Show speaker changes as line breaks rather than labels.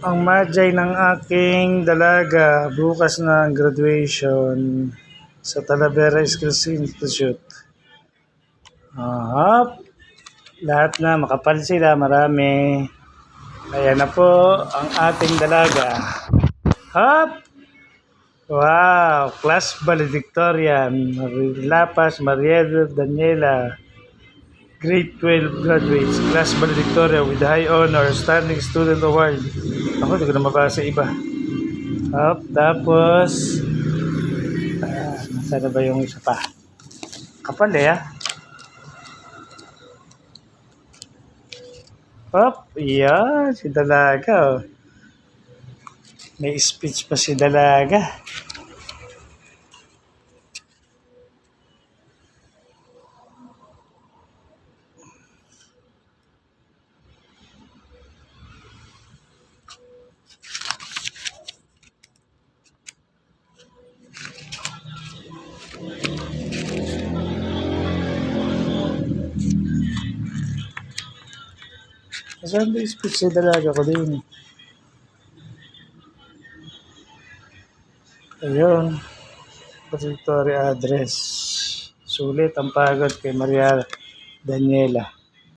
Ang madyay ng aking dalaga bukas na ang graduation sa Talavera Skills Institute. Lahat na makapal sila, marami. Ayan na po ang ating dalaga. Hop! Wow! Class valedictorian, Lapas, Mariela, Daniela. Grade 12 graduates, class valedictorian with high honor, standing student award. Ako, hindi ko na mabasa iba. Tapos, nasaan na ba yung isa pa? Kapal yan, si Dalaga. Oh. May speech pa si Dalaga. Saan ba speech si Dalaga ko din? Ayun. Victoria address. Sulit ang pagod kay Maria Daniela.